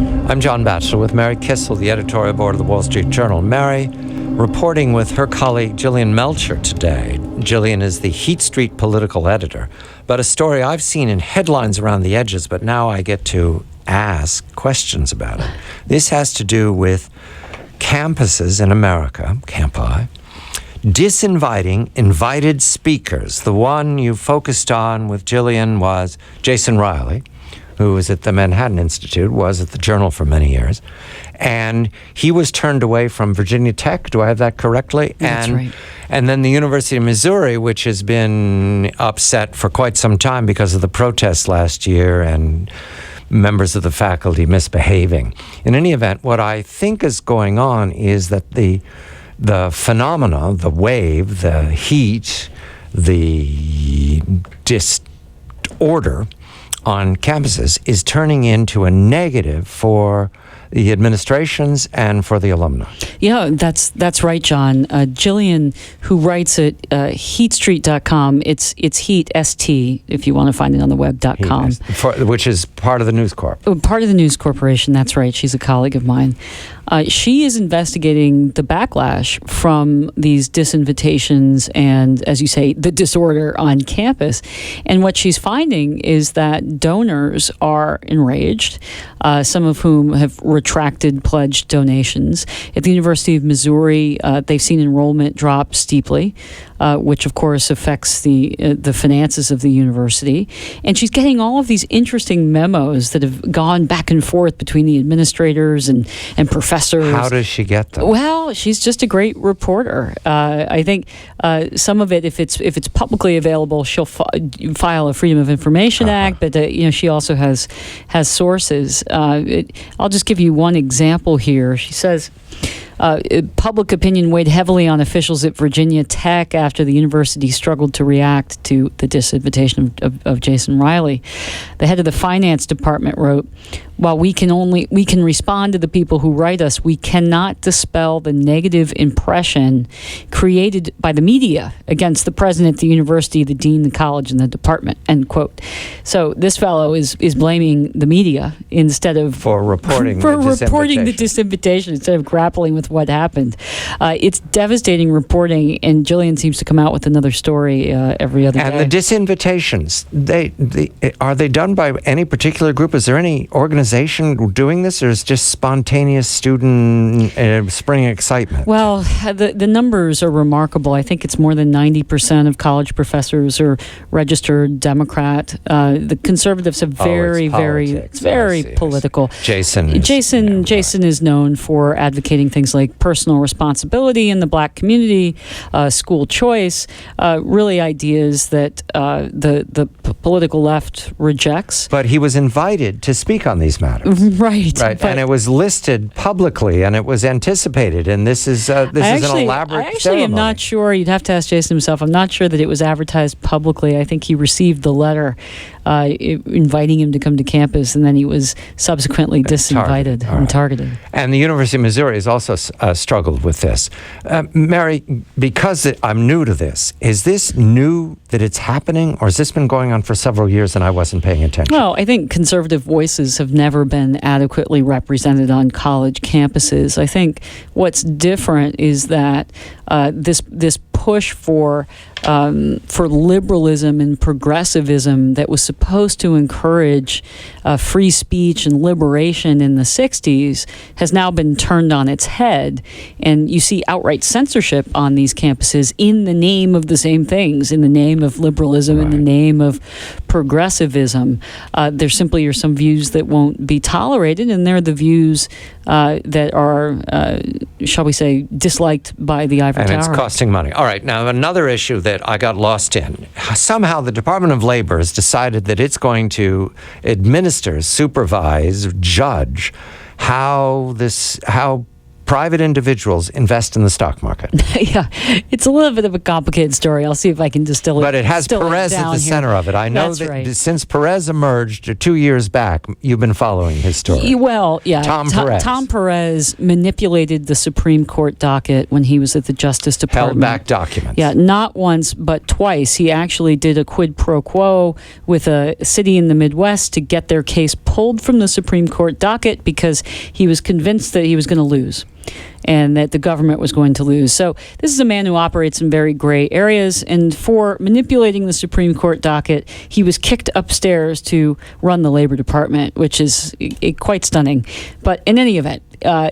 I'm John Batchelor with Mary Kissel, the editorial board of the Wall Street Journal. Mary, reporting with her colleague Jillian Melcher today. Jillian is the Heat Street political editor, but a story I've seen in headlines around the edges, but now I get to ask questions about it. This has to do with campuses in America, campi, disinviting invited speakers. The one you focused on with Jillian was Jason Riley, who was at the Manhattan Institute, was at the Journal for many years. And he was turned away from Virginia Tech. Do I have that correctly? That's right. And then the University of Missouri, which has been upset for quite some time because of the protests last year and members of the faculty misbehaving. In any event, what I think is going on is that the phenomena, the wave, the heat, the disorder on campuses is turning into a negative for the administrations and for the alumni. Yeah, that's right, John. Jillian, who writes at heatstreet.com, it's Heat, S-T, if you want to find it on the web.com. Which is part of the News Corp. Part of the News Corporation, that's right. She's a colleague of mine. She is investigating the backlash from these disinvitations and, as you say, the disorder on campus. And what she's finding is that donors are enraged, some of whom have retracted pledged donations. At the University of Missouri, they've seen enrollment drop steeply, which of course affects the finances of the university. And she's getting all of these interesting memos that have gone back and forth between the administrators and professors. How does she get them? Well, she's just a great reporter. I think some of it, if it's publicly available, she'll file a Freedom of Information Act. But she also has sources. I'll just give you one example here. She says, public opinion weighed heavily on officials at Virginia Tech after the university struggled to react to the disinvitation of Jason Riley. The head of the finance department wrote, "While we can respond to the people who write us, we cannot dispel the negative impression created by the media against the president of the university, the dean, the college, and the department." End quote. So this fellow is blaming the media instead of for reporting the disinvitation instead of grappling with what happened. It's devastating reporting, and Jillian seems to come out with another story every other day. And the disinvitations, are they done by any particular group? Is there any organization doing this, or is it just spontaneous student spring excitement? Well, the numbers are remarkable. I think it's more than 90% of college professors are registered Democrat. The conservatives are very political. Jason is known for advocating things like personal responsibility in the black community, school choice, really ideas that the political left rejects. But he was invited to speak on these matters. Right. And it was listed publicly, and it was anticipated, and this is an elaborate I actually am not sure. You'd have to ask Jason himself. I'm not sure that it was advertised publicly. I think he received the letter inviting him to come to campus, and then he was subsequently disinvited and targeted. And the University of Missouri has also struggled with this. Mary, because I'm new to this, is this new that it's happening, or has this been going on for several years and I wasn't paying attention? Well, I think conservative voices have never been adequately represented on college campuses. I think what's different is that this push for liberalism and progressivism that was supposed to encourage free speech and liberation in the 60s has now been turned on its head. And you see outright censorship on these campuses in the name of the same things, in the name of liberalism, in the name of progressivism. There simply are some views that won't be tolerated, and they're the views that are, shall we say, disliked by the Ivory Tower. And it's costing money. All right, now another issue that I got lost in. Somehow the Department of Labor has decided that it's going to administer, supervise, judge how private individuals invest in the stock market. Yeah, it's a little bit of a complicated story. I'll see if I can distill it. But it has distill it Perez at down the here. center of it. I know That's that right. since Perez emerged 2 years back, you've been following his story. Well, yeah. Tom Perez. Tom Perez manipulated the Supreme Court docket when he was at the Justice Department. Held back documents. Yeah, not once, but twice. He actually did a quid pro quo with a city in the Midwest to get their case pulled from the Supreme Court docket because he was convinced that he was going to lose and that the government was going to lose. So this is a man who operates in very gray areas, and for manipulating the Supreme Court docket, he was kicked upstairs to run the Labor Department, which is quite stunning. But in any event,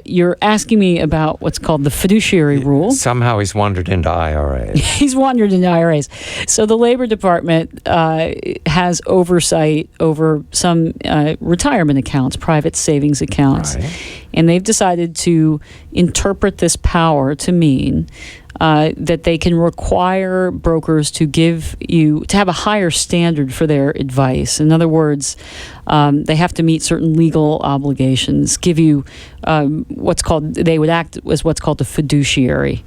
you're asking me about what's called the fiduciary rule. Somehow he's wandered into IRAs. He's wandered into IRAs. So the Labor Department has oversight over some retirement accounts, private savings accounts. Right. And they've decided to interpret this power to mean that they can require brokers to have a higher standard for their advice. In other words, they have to meet certain legal obligations, give you they would act as what's called a fiduciary.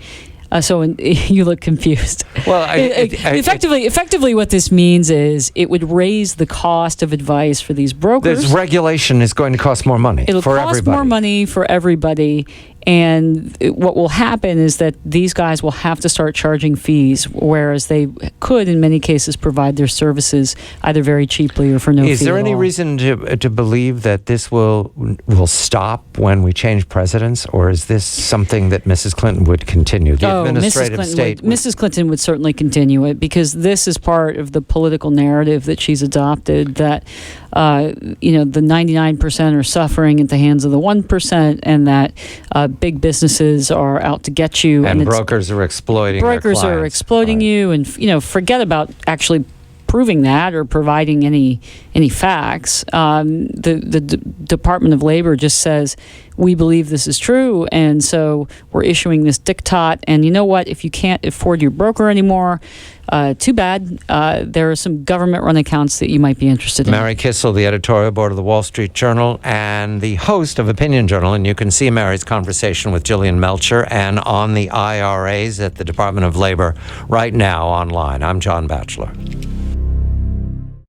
You look confused. Well, effectively, what this means is it would raise the cost of advice for these brokers. this regulation is going to cost more money It'll for cost everybody. more money for everybody. And what will happen is that these guys will have to start charging fees, whereas they could, in many cases, provide their services either very cheaply or for no fee. Is there at any all. reason to believe that this will stop when we change presidents, or is this something that Mrs. Clinton would continue? The administrative state. Mrs. Clinton would certainly continue it because this is part of the political narrative that she's adopted. That the 99% are suffering at the hands of the 1%, and that big businesses are out to get you, and brokers are exploiting. Brokers their are clients. exploiting Right. you, and forget about actually proving that or providing any facts. The Department of Labor just says we believe this is true, and so we're issuing this diktat. And you know what? If you can't afford your broker anymore, too bad. There are some government-run accounts that you might be interested in. Mary Kissel, the editorial board of the Wall Street Journal and the host of Opinion Journal. And you can see Mary's conversation with Gillian Melcher and on the IRAs at the Department of Labor right now online. I'm John Batchelor.